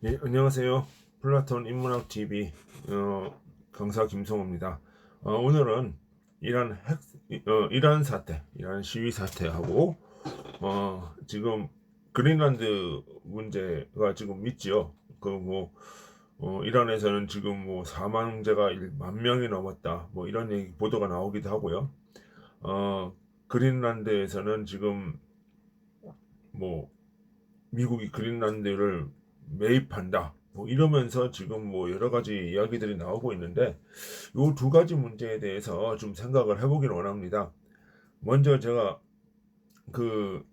예, 안녕하세요. 플라톤 인문학 TV 강사 김성호입니다. 오늘은 이란 사태, 이란 시위 사태하고 지금 그린란드 문제가 지금 있지요. 이란에서는 지금 뭐 사망자가 1만 명이 넘었다. 뭐 이런 얘기 보도가 나오기도 하고요. 어, 그린란드에서는 지금 뭐 미국이 그린란드를 매입한다. 뭐 이러면서 지금 뭐 여러 가지 이야기들이 나오고 있는데 요 두 가지 문제에 대해서 좀 생각을 해보기를 원합니다. 먼저 제가 그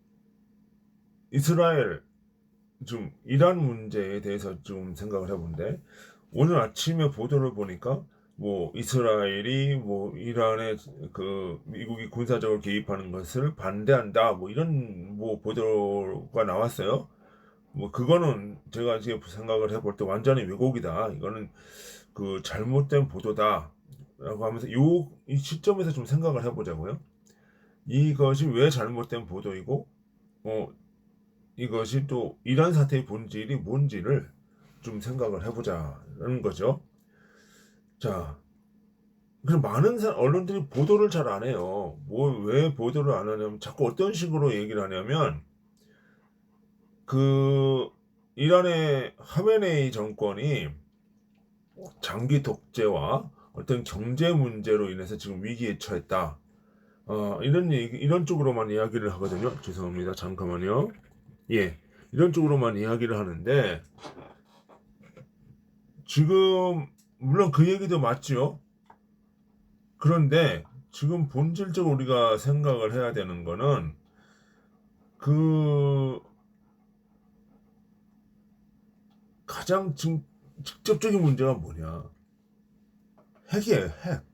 이스라엘 좀 이란 문제에 대해서 좀 생각을 해본데 오늘 아침에 보도를 보니까 뭐 이스라엘이 뭐 이란에 그 미국이 군사적으로 개입하는 것을 반대한다 뭐 이런 뭐 보도가 나왔어요. 뭐 그거는 제가 지금 생각을 해볼 때 완전히 왜곡이다. 이거는 그 잘못된 보도다라고 하면서 이 시점에서 좀 생각을 해보자고요. 이것이 왜 잘못된 보도이고, 어 이것이 또 이란 사태의 본질이 뭔지를 좀 생각을 해보자는 거죠. 자, 그럼 많은 언론들이 보도를 잘 안 해요. 뭐 왜 보도를 안 하냐면 자꾸 어떤 식으로 얘기를 하냐면 그 이란의 하메네이 정권이 장기 독재와 어떤 경제 문제로 인해서 지금 위기에 처했다. 이런 쪽으로만 이야기를 하거든요. 죄송합니다. 잠깐만요. 예, 이런 쪽으로만 이야기를 하는데 지금 물론 그 얘기도 맞죠. 그런데 지금 본질적으로 우리가 생각을 해야 되는 거는 그 가장 직접적인 문제가 뭐냐? 핵이에요. 핵.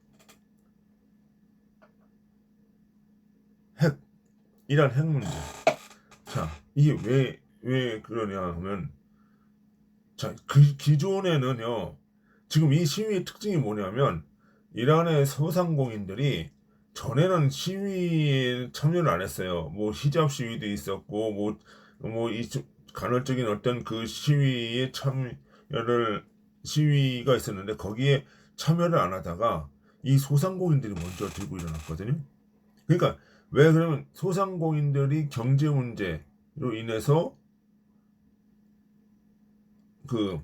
핵. 이란 핵 문제. 자, 이게 왜 그러냐 하면 자, 기존에는요, 지금 이 시위의 특징이 뭐냐면, 이란의 소상공인들이 전에는 시위에 참여를 안 했어요. 뭐, 히잡 시위도 있었고, 이 간헐적인 어떤 그 시위가 있었는데, 거기에 참여를 안 하다가, 이 소상공인들이 먼저 들고 일어났거든요. 그러니까, 왜 그러면 소상공인들이 경제 문제로 인해서 그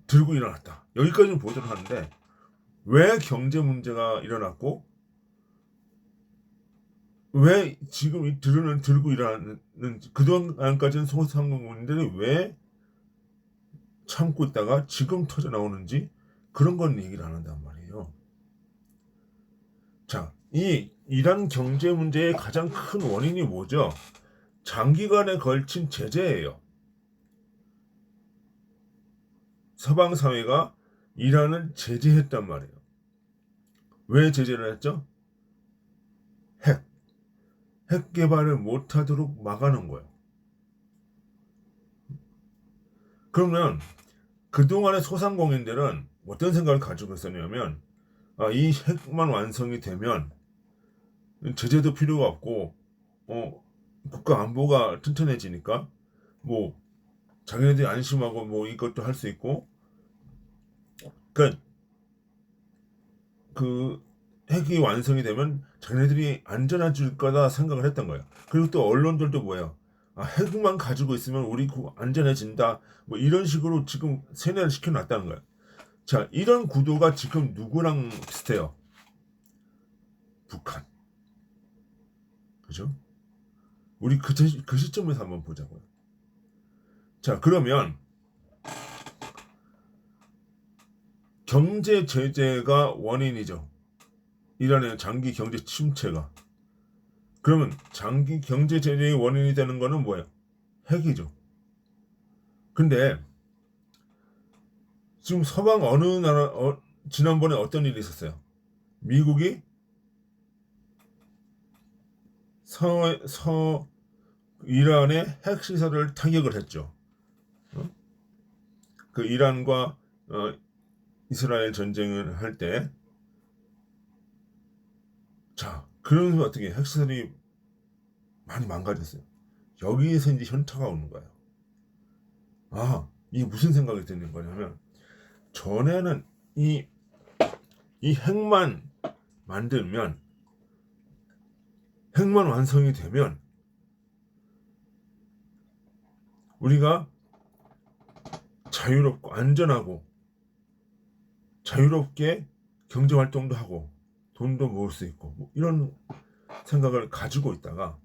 들고 일어났다. 여기까지는 보도를 하는데 왜 경제 문제가 일어났고 왜 지금 이 들고 일어나는 그동안까지는 소상공인들이 왜 참고 있다가 지금 터져 나오는지 그런 건 얘기를 안 한단 말이에요. 자, 이 이란 경제 문제의 가장 큰 원인이 뭐죠? 장기간에 걸친 제재예요. 서방 사회가 이란을 제재했단 말이에요. 왜 제재를 했죠? 핵, 핵 개발을 못하도록 막아놓은 거예요. 그러면 그동안의 소상공인들은 어떤 생각을 가지고 있었냐면, 이 핵만 완성이 되면 제재도 필요가 없고, 국가 안보가 튼튼해지니까, 뭐, 자기네들이 안심하고 뭐 이것도 할 수 있고, 그러니까 그 핵이 완성이 되면 자기네들이 안전해질 거다 생각을 했던 거예요. 그리고 또 언론들도 뭐예요? 핵만 가지고 있으면 우리 안전해진다. 뭐 이런 식으로 지금 세뇌를 시켜놨다는 거예요. 자, 이런 구도가 지금 누구랑 비슷해요? 북한. 그죠? 우리 그 시점에서 한번 보자고요. 자, 그러면 경제 제재가 원인이죠. 이란의 장기 경제 침체가. 그러면 장기 경제 제재의 원인이 되는 거는 뭐예요? 핵이죠. 근데 지금 서방 어느 나라 지난번에 어떤 일이 있었어요? 미국이 서 이란의 핵 시설을 타격을 했죠. 어? 그 이란과 이스라엘 전쟁을 할 때, 자, 그러면서 어떻게 핵시설이 많이 망가졌어요. 여기에서 이제 현타가 오는 거예요. 이게 무슨 생각이 드는 거냐면, 전에는 이 핵만 만들면, 핵만 완성이 되면 우리가 자유롭고 안전하고 자유롭게 경제활동도 하고 돈도 모을 수 있고 뭐 이런 생각을 가지고 있다가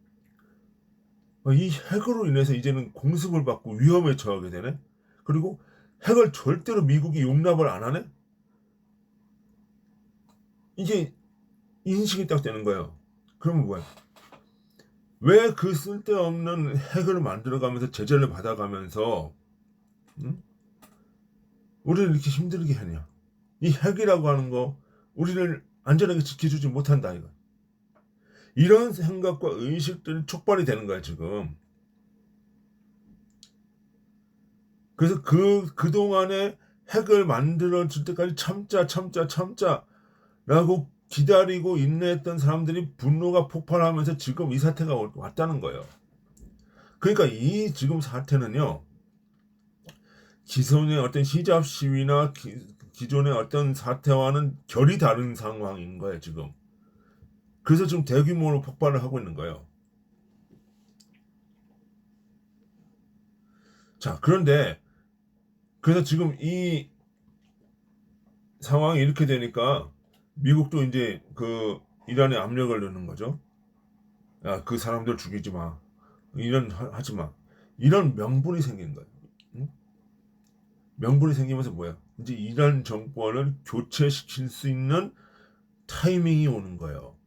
이 핵으로 인해서 이제는 공습을 받고 위험에 처하게 되네. 그리고 핵을 절대로 미국이 용납을 안 하네. 이게 인식이 딱 되는 거예요. 그러면 뭐야? 왜 그 쓸데없는 핵을 만들어가면서 제재를 받아가면서 우리를 이렇게 힘들게 하냐? 이 핵이라고 하는 거 우리를 안전하게 지켜주지 못한다 이거. 이런 생각과 의식들이 촉발이 되는 거야 지금. 그래서 그동안에 핵을 만들어줄 때까지 참자라고 기다리고 인내했던 사람들이 분노가 폭발하면서 지금 이 사태가 왔다는 거예요. 그러니까 이 지금 사태는요, 기존의 어떤 히잡 시위나 기존의 어떤 사태와는 결이 다른 상황인 거예요 지금. 그래서 지금 대규모로 폭발을 하고 있는 거예요. 자, 그런데 그래서 지금 이 상황이 이렇게 되니까 미국도 이제 그 이란에 압력을 넣는 거죠. 야, 그 사람들 죽이지 마. 하지 마. 이런 명분이 생긴 거예요. 응? 명분이 생기면서 뭐야? 이제 이란 정권을 교체시킬 수 있는 타이밍이 오는 거예요.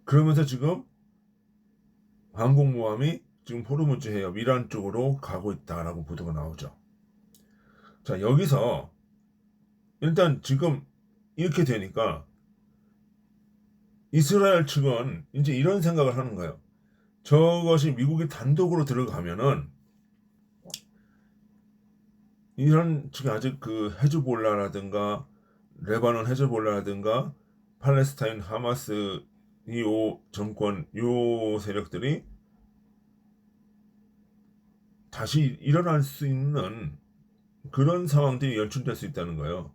그러면서 지금 항공모함이 지금 호르무즈 해협 이란 쪽으로 가고 있다라고 보도가 나오죠. 자, 여기서 일단 지금 이렇게 되니까 이스라엘 측은 이제 이런 생각을 하는 거예요. 저것이 미국이 단독으로 들어가면은 이란 측이 아직 그 헤즈볼라라든가 레바논 헤즈볼라라든가 팔레스타인 하마스 이 정권 요 세력들이 다시 일어날 수 있는 그런 상황들이 연출될 수 있다는 거예요.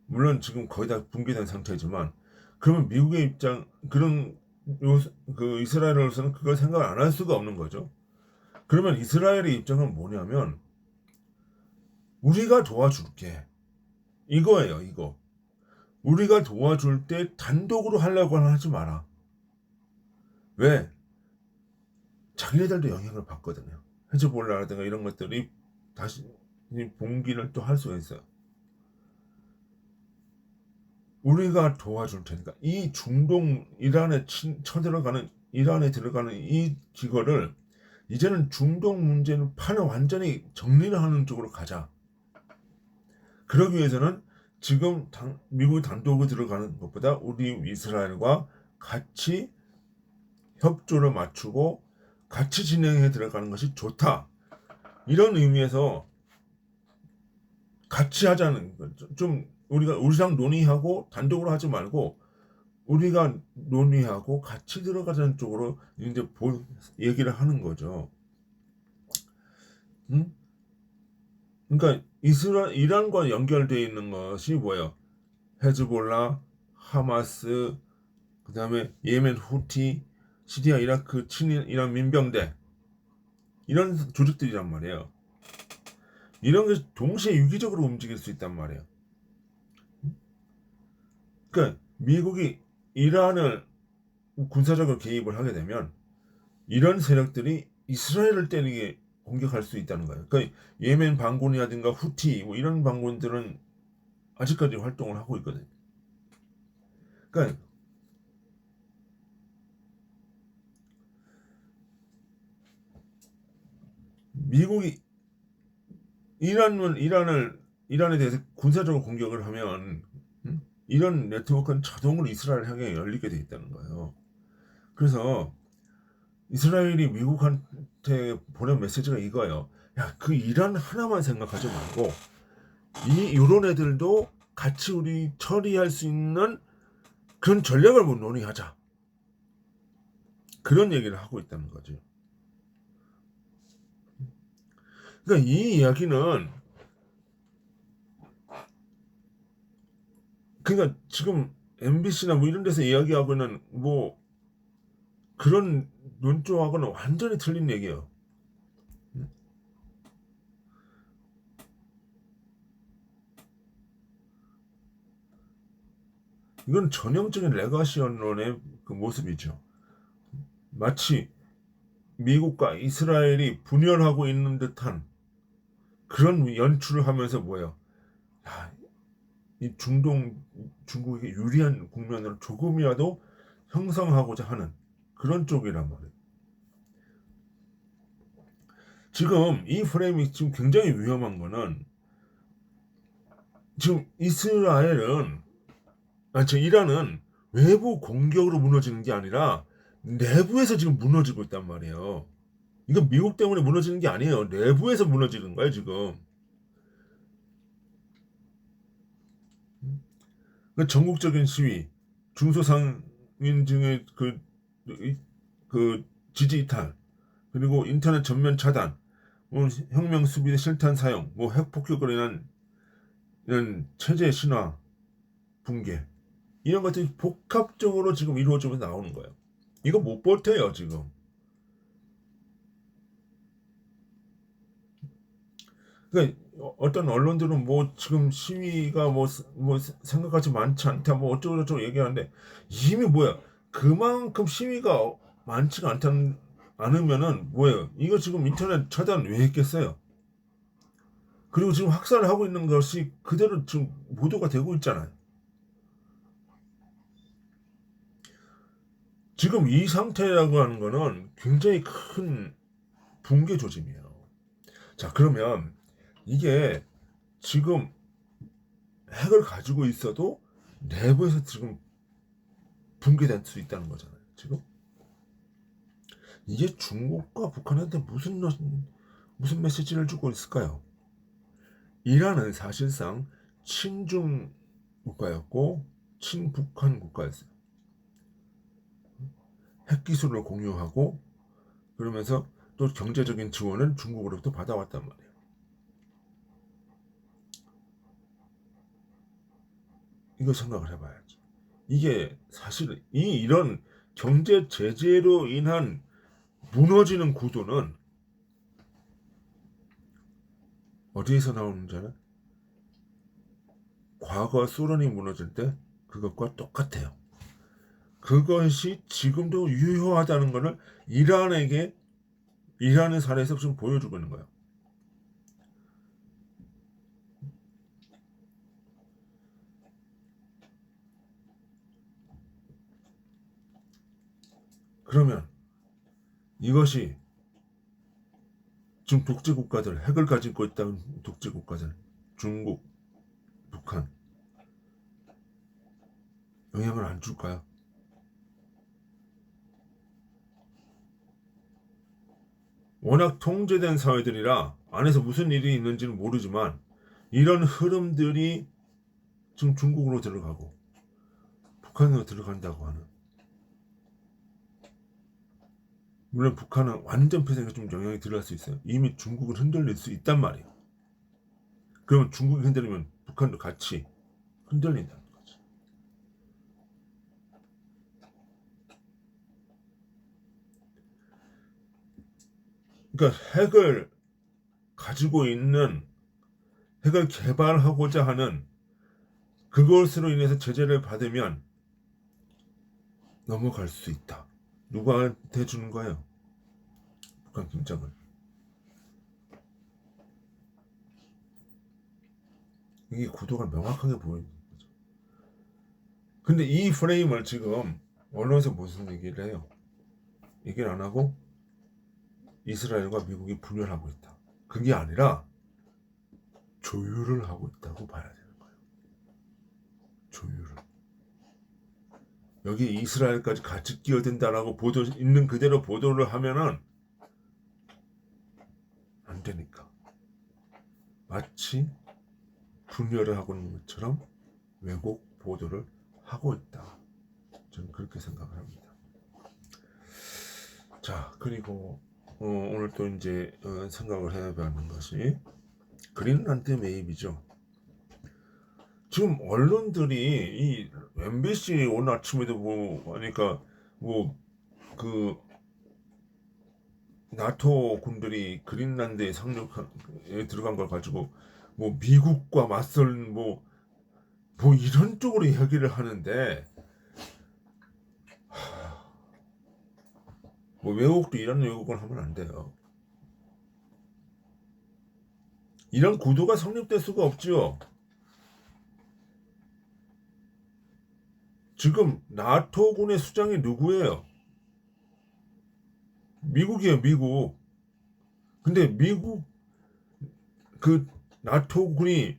물론 지금 거의 다 붕괴된 상태지만 그러면 미국의 입장 그 이스라엘으로서는 그걸 생각을 안 할 수가 없는 거죠. 그러면 이스라엘의 입장은 뭐냐면 우리가 도와줄게 이거예요. 이거 우리가 도와줄 때 단독으로 하려고는 하지 마라. 왜? 자기네들도 영향을 받거든요. 헤즈볼라라든가 이런 것들이 다시 봉기를 또 할 수가 있어요. 우리가 도와줄 테니까 이 중동 이란에 쳐들어가는 이란에 들어가는 이 기거를 이제는 중동 문제는 판을 완전히 정리를 하는 쪽으로 가자. 그러기 위해서는 지금 미국이 단독으로 들어가는 것보다 우리 이스라엘과 같이 협조를 맞추고 같이 진행해 들어가는 것이 좋다. 이런 의미에서 같이 하자는 거죠. 좀 우리랑 논의하고 단독으로 하지 말고 우리가 논의하고 같이 들어가자는 쪽으로 이제 얘기를 하는 거죠. 응? 그러니까 이란과 연결되어 있는 것이 뭐예요? 헤즈볼라, 하마스, 그 다음에 예멘 후티, 시리아, 이라크, 친일, 이란 민병대 이런 조직들이란 말이에요. 이런 게 동시에 유기적으로 움직일 수 있단 말이에요. 그러니까 미국이 이란을 군사적으로 개입을 하게 되면 이런 세력들이 이스라엘을 때리게 공격할 수 있다는 거예요. 그러니까 예멘 반군이라든가 후티 뭐 이런 반군들은 아직까지 활동을 하고 있거든요. 그러니까 미국이 이란에 대해서 군사적으로 공격을 하면 이런 네트워크는 자동으로 이스라엘 향해 열리게 돼 있다는 거예요. 그래서 이스라엘이 미국한테 보낸 메시지가 이거예요. 야, 그 이란 하나만 생각하지 말고 이런 애들도 같이 우리 처리할 수 있는 그런 전략을 논의하자. 그런 얘기를 하고 있다는 거죠. 그러니까 이 이야기는 그러니까 지금 MBC나 뭐 이런 데서 이야기하고는 뭐 그런 논조하고는 완전히 틀린 얘기예요. 이건 전형적인 레가시 언론의 그 모습이죠. 마치 미국과 이스라엘이 분열하고 있는 듯한 그런 연출을 하면서 뭐예요? 야, 이 중국에게 유리한 국면을 조금이라도 형성하고자 하는 그런 쪽이란 말이에요. 지금 이 프레임이 지금 굉장히 위험한 거는 지금 이란은 외부 공격으로 무너지는 게 아니라 내부에서 지금 무너지고 있단 말이에요. 이건 미국 때문에 무너지는 게 아니에요. 내부에서 무너지는 거예요, 지금. 그 전국적인 시위, 중소상인층의 그 지지 이탈, 그리고 인터넷 전면 차단, 뭐 혁명 수비대 실탄 사용, 뭐 핵폭격으로 인한 이런 체제 신화, 붕괴, 이런 것들이 복합적으로 지금 이루어지면서 나오는 거예요. 이거 못 버텨요, 지금. 그러니까 어떤 언론들은 뭐 지금 시위가 뭐 생각같이 많지 않다 뭐 어쩌고저쩌고 얘기하는데 이미 뭐야 그만큼 시위가 많지가 않으면은 뭐예요 이거 지금 인터넷 차단 왜 했겠어요. 그리고 지금 확산을 하고 있는 것이 그대로 지금 보도가 되고 있잖아요. 지금 이 상태라고 하는 거는 굉장히 큰 붕괴 조짐이에요. 자, 그러면 이게 지금 핵을 가지고 있어도 내부에서 지금 붕괴될 수 있다는 거잖아요. 지금 이게 중국과 북한한테 무슨 메시지를 주고 있을까요? 이란은 사실상 친중 국가였고 친북한 국가였어요. 핵 기술을 공유하고 그러면서 또 경제적인 지원을 중국으로부터 받아왔단 말이에요. 이거 생각을 해봐야죠. 이게 사실 이런 경제 제재로 인한 무너지는 구도는 어디에서 나오는 줄 알아요? 과거 소련이 무너질 때 그것과 똑같아요. 그것이 지금도 유효하다는 것을 이란의 사례에서 지금 보여주고 있는 거예요. 그러면 이것이 지금 독재 국가들, 핵을 가지고 있다는 독재 국가들, 중국, 북한 영향을 안 줄까요? 워낙 통제된 사회들이라 안에서 무슨 일이 있는지는 모르지만 이런 흐름들이 지금 중국으로 들어가고 북한으로 들어간다고 하는 물론 북한은 완전 폐쇄가 좀 영향이 들어갈 수 있어요. 이미 중국을 흔들릴 수 있단 말이에요. 그러면 중국이 흔들리면 북한도 같이 흔들린다는 거죠. 그러니까 핵을 개발하고자 하는 그것으로 인해서 제재를 받으면 넘어갈 수 있다. 누구한테 주는 거예요? 북한 김정은. 이게 구도가 명확하게 보이는 거죠. 근데 이 프레임을 지금 언론에서 무슨 얘기를 해요? 얘기를 안 하고 이스라엘과 미국이 분열하고 있다. 그게 아니라 조율을 하고 있다고 봐야 되는 거예요. 조율을. 여기 이스라엘까지 같이 끼어든다라고 있는 그대로 보도를 하면은 안 되니까. 마치 분열을 하고 있는 것처럼 왜곡 보도를 하고 있다. 저는 그렇게 생각을 합니다. 자, 그리고 오늘 또 이제 생각을 해야 하는 것이 그린란드 매입이죠. 지금 언론들이 이 MBC 오늘 아침에도 뭐 하니까 뭐 그 나토 군들이 그린란드에 상륙에 들어간 걸 가지고 뭐 미국과 맞설 뭐 이런 쪽으로 이야기를 하는데, 뭐 외국도 이런 외국을 하면 안 돼요. 이런 구도가 성립될 수가 없지요. 지금 나토군의 수장이 누구예요? 미국이에요, 미국. 근데 미국 그 나토군이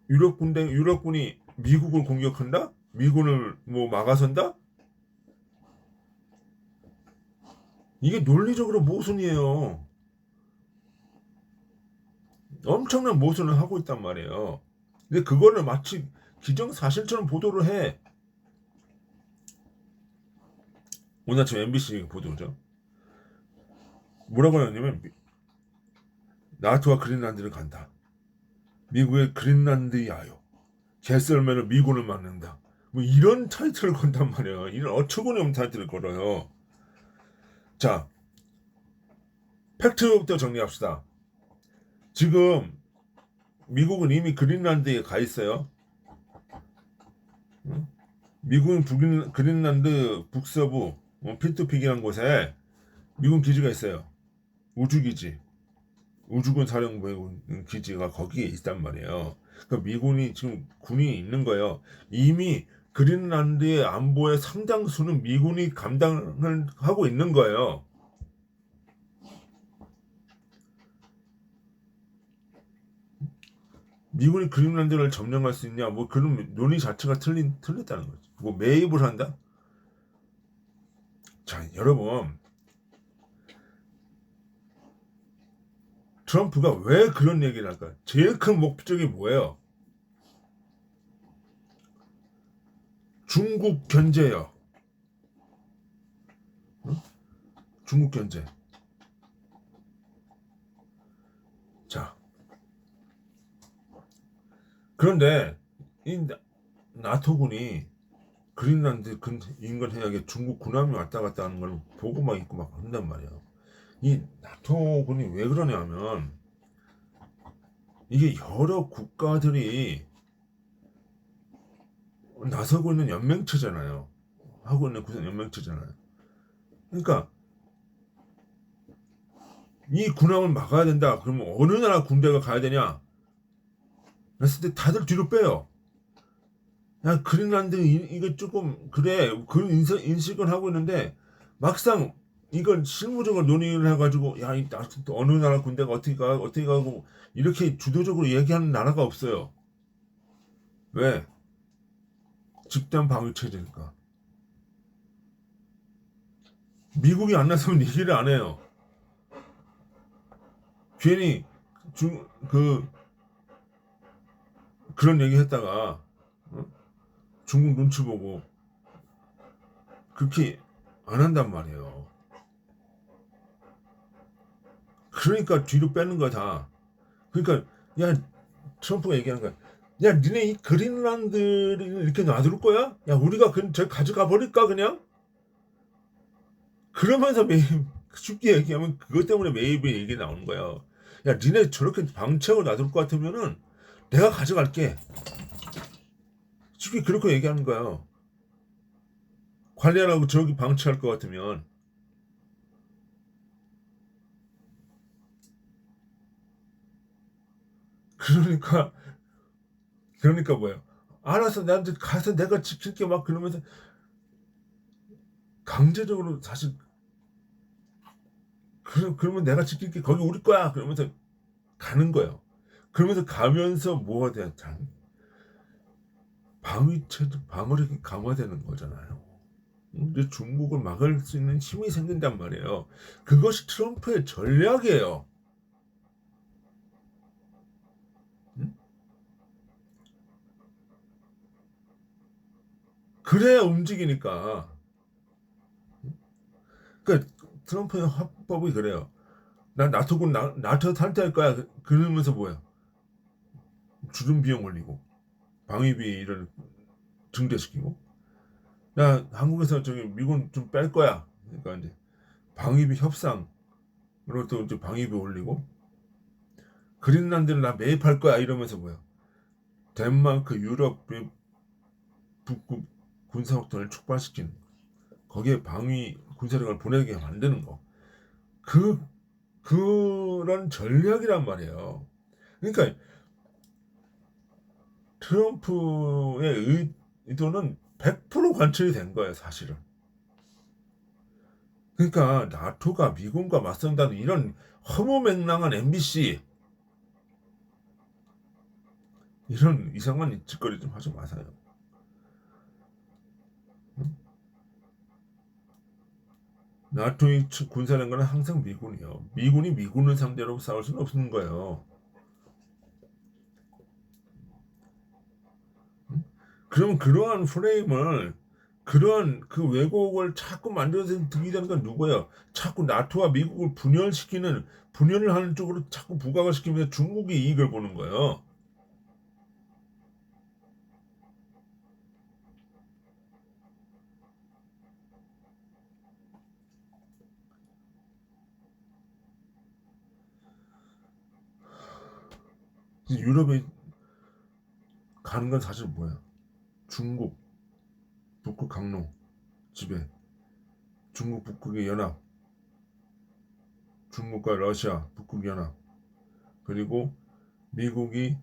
유럽군이 미국을 공격한다? 미군을 뭐 막아선다? 이게 논리적으로 모순이에요. 엄청난 모순을 하고 있단 말이에요. 근데 그거를 마치 기정사실처럼 보도를 해. 오늘 아침 MBC 보도죠. 뭐라고 하냐면 나토와 그린란드를 간다. 미국의 그린란드 야요. 개썰매로 미군을 막는다. 뭐 이런 타이틀을 건단 말이에요. 이런 어처구니없는 타이틀을 걸어요. 자, 팩트부터 정리합시다. 지금 미국은 이미 그린란드에 가 있어요. 미국은 그린란드 북서부 피트픽이라는 곳에 미군 기지가 있어요. 우주기지. 우주군 사령부의 기지가 거기에 있단 말이에요. 그러니까 미군이 지금 군이 있는 거예요. 이미 그린란드의 안보의 상당수는 미군이 감당을 하고 있는 거예요. 미군이 그린란드를 점령할 수 있냐? 뭐 그런 논의 자체가 틀렸다는 거죠. 뭐 매입을 한다? 자, 여러분, 트럼프가 왜 그런 얘기를 할까? 제일 큰 목적이 뭐예요? 중국 견제요. 응? 중국 견제. 자, 그런데 이 나토군이 그린란드 인근 해역에 중국 군함이 왔다 갔다 하는 걸 보고 막 있고 막 한단 말이에요. 이 나토군이 왜 그러냐면 이게 여러 국가들이 나서고 있는 연맹체잖아요. 하고 있는 구성 연맹체잖아요. 그러니까 이 군함을 막아야 된다. 그러면 어느 나라 군대가 가야 되냐? 그랬을 때 다들 뒤로 빼요. 야, 그린란드 이거 조금 그래. 그런 인식을 하고 있는데 막상 이건 실무적으로 논의를 해가지고 야, 어느 나라 군대가 어떻게 가고 이렇게 주도적으로 얘기하는 나라가 없어요. 왜? 집단 방위 체제니까. 미국이 안 나서면 얘기를 안 해요. 괜히 그런 얘기 했다가 어? 중국 눈치 보고 그렇게 안 한단 말이에요. 그러니까 뒤로 빼는 거다. 그러니까 야, 트럼프가 얘기하는 거야. 야, 니네 이 그린란드를 이렇게 놔둘 거야? 야, 우리가 저 가져가 버릴까 그냥? 그러면서 매입 쉽게 얘기하면 그것 때문에 매입의 얘기 나오는 거야. 야, 니네 저렇게 방치하고 놔둘 것 같으면은 내가 가져갈게. 쉽게 그렇게 얘기하는 거야. 관리 안 하고 저기 방치할 것 같으면. 그러니까 뭐예요? 알아서 나한테 가서 내가 지킬게 막 그러면서 강제적으로 사실 그러면 내가 지킬게 거기 우리 거야 그러면서 가는 거예요. 그러면서 가면서 뭐가 돼? 방어력이 강화되는 거잖아요. 이제 중국을 막을 수 있는 힘이 생긴단 말이에요. 그것이 트럼프의 전략이에요. 응? 그래야 움직이니까. 그러니까 트럼프의 화법이 그래요. 난 나토군 나토 탈퇴할 거야. 그러면서 뭐야? 주둔 비용 올리고 방위비를 증대시키고. 나 한국에서 저기 미군 좀 뺄 거야. 그러니까 이제 방위비 협상 그리고 또 이제 방위비 올리고 그린란드를 나 매입할 거야 이러면서 뭐야? 덴마크, 유럽 북극 군사 확장을 촉발시킨 거기에 방위 군사력을 보내게 만드는 거. 그 그런 전략이란 말이에요. 그러니까 트럼프의 의도는 100% 관철이 된 거예요, 사실은. 그러니까 나토가 미군과 맞선다는 이런 허무맹랑한 MBC 이런 이상한 짓거리 좀 하지 마세요. 나토의 군사력은 항상 미군이요. 미군이 미군을 상대로 싸울 수는 없는 거예요. 그러면 그러한 프레임을 그러한 그 왜곡을 자꾸 만들어서 득이 되는 건 누구예요? 자꾸 나토와 미국을 분열을 하는 쪽으로 자꾸 부각을 시키면서 중국이 이익을 보는 거예요. 유럽에 가는 건 사실 뭐야? 중국, 북극 강로 지배, 중국 북극의 연합, 중국과 러시아 북극 연합, 그리고 미국이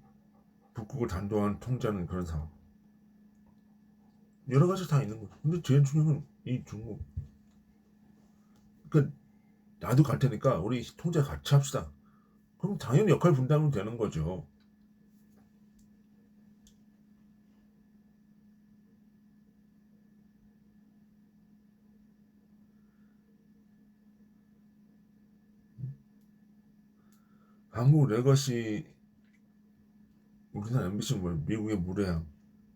북극을 단도한 통제하는 그런 상황. 여러 가지 다 있는 거죠. 근데 제일 중요한 건 이 중국. 그러니까 나도 갈 테니까 우리 통제 같이 합시다. 그럼 당연히 역할 분담은 되는 거죠. 한국 레거시 우리나라 MBC는 뭐 미국의 무례함,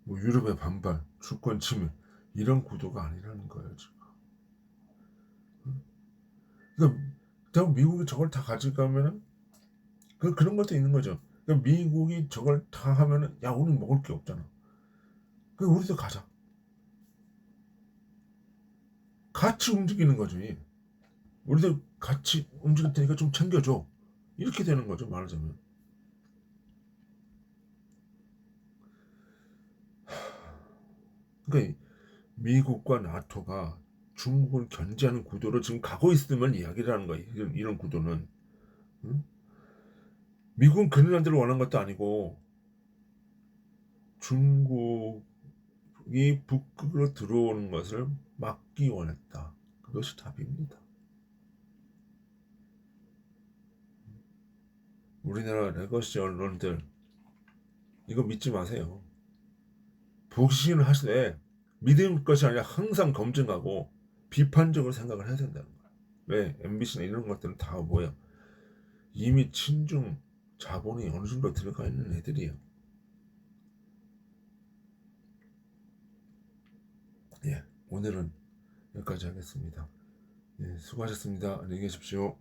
뭐 유럽의 반발, 주권 침해 이런 구도가 아니라는 거예요 지금. 그러니까 미국이 저걸 다 가져가면은 그런 것도 있는 거죠. 그러니까 미국이 저걸 다 하면은 야 우리 먹을 게 없잖아. 그 우리도 가자. 같이 움직이는 거지. 우리도 같이 움직일 테니까 좀 챙겨줘. 이렇게 되는 거죠 말하자면. 그러니까 미국과 나토가 중국을 견제하는 구도로 지금 가고 있음을 이야기를 하는 거예요. 이런 구도는. 응? 미국은 그린란드를 원한 것도 아니고 중국이 북극으로 들어오는 것을 막기 원했다. 그것이 답입니다. 우리나라 레거시 언론들 이거 믿지 마세요. 보시는 하시되 믿을 것이 아니라 항상 검증하고 비판적으로 생각을 해야 된다는 거예요. 왜 MBC나 이런 것들은 다 뭐야? 이미 친중 자본이 어느 정도 들어가 있는 애들이에요. 예, 오늘은 여기까지 하겠습니다. 예, 수고하셨습니다. 안녕히 계십시오.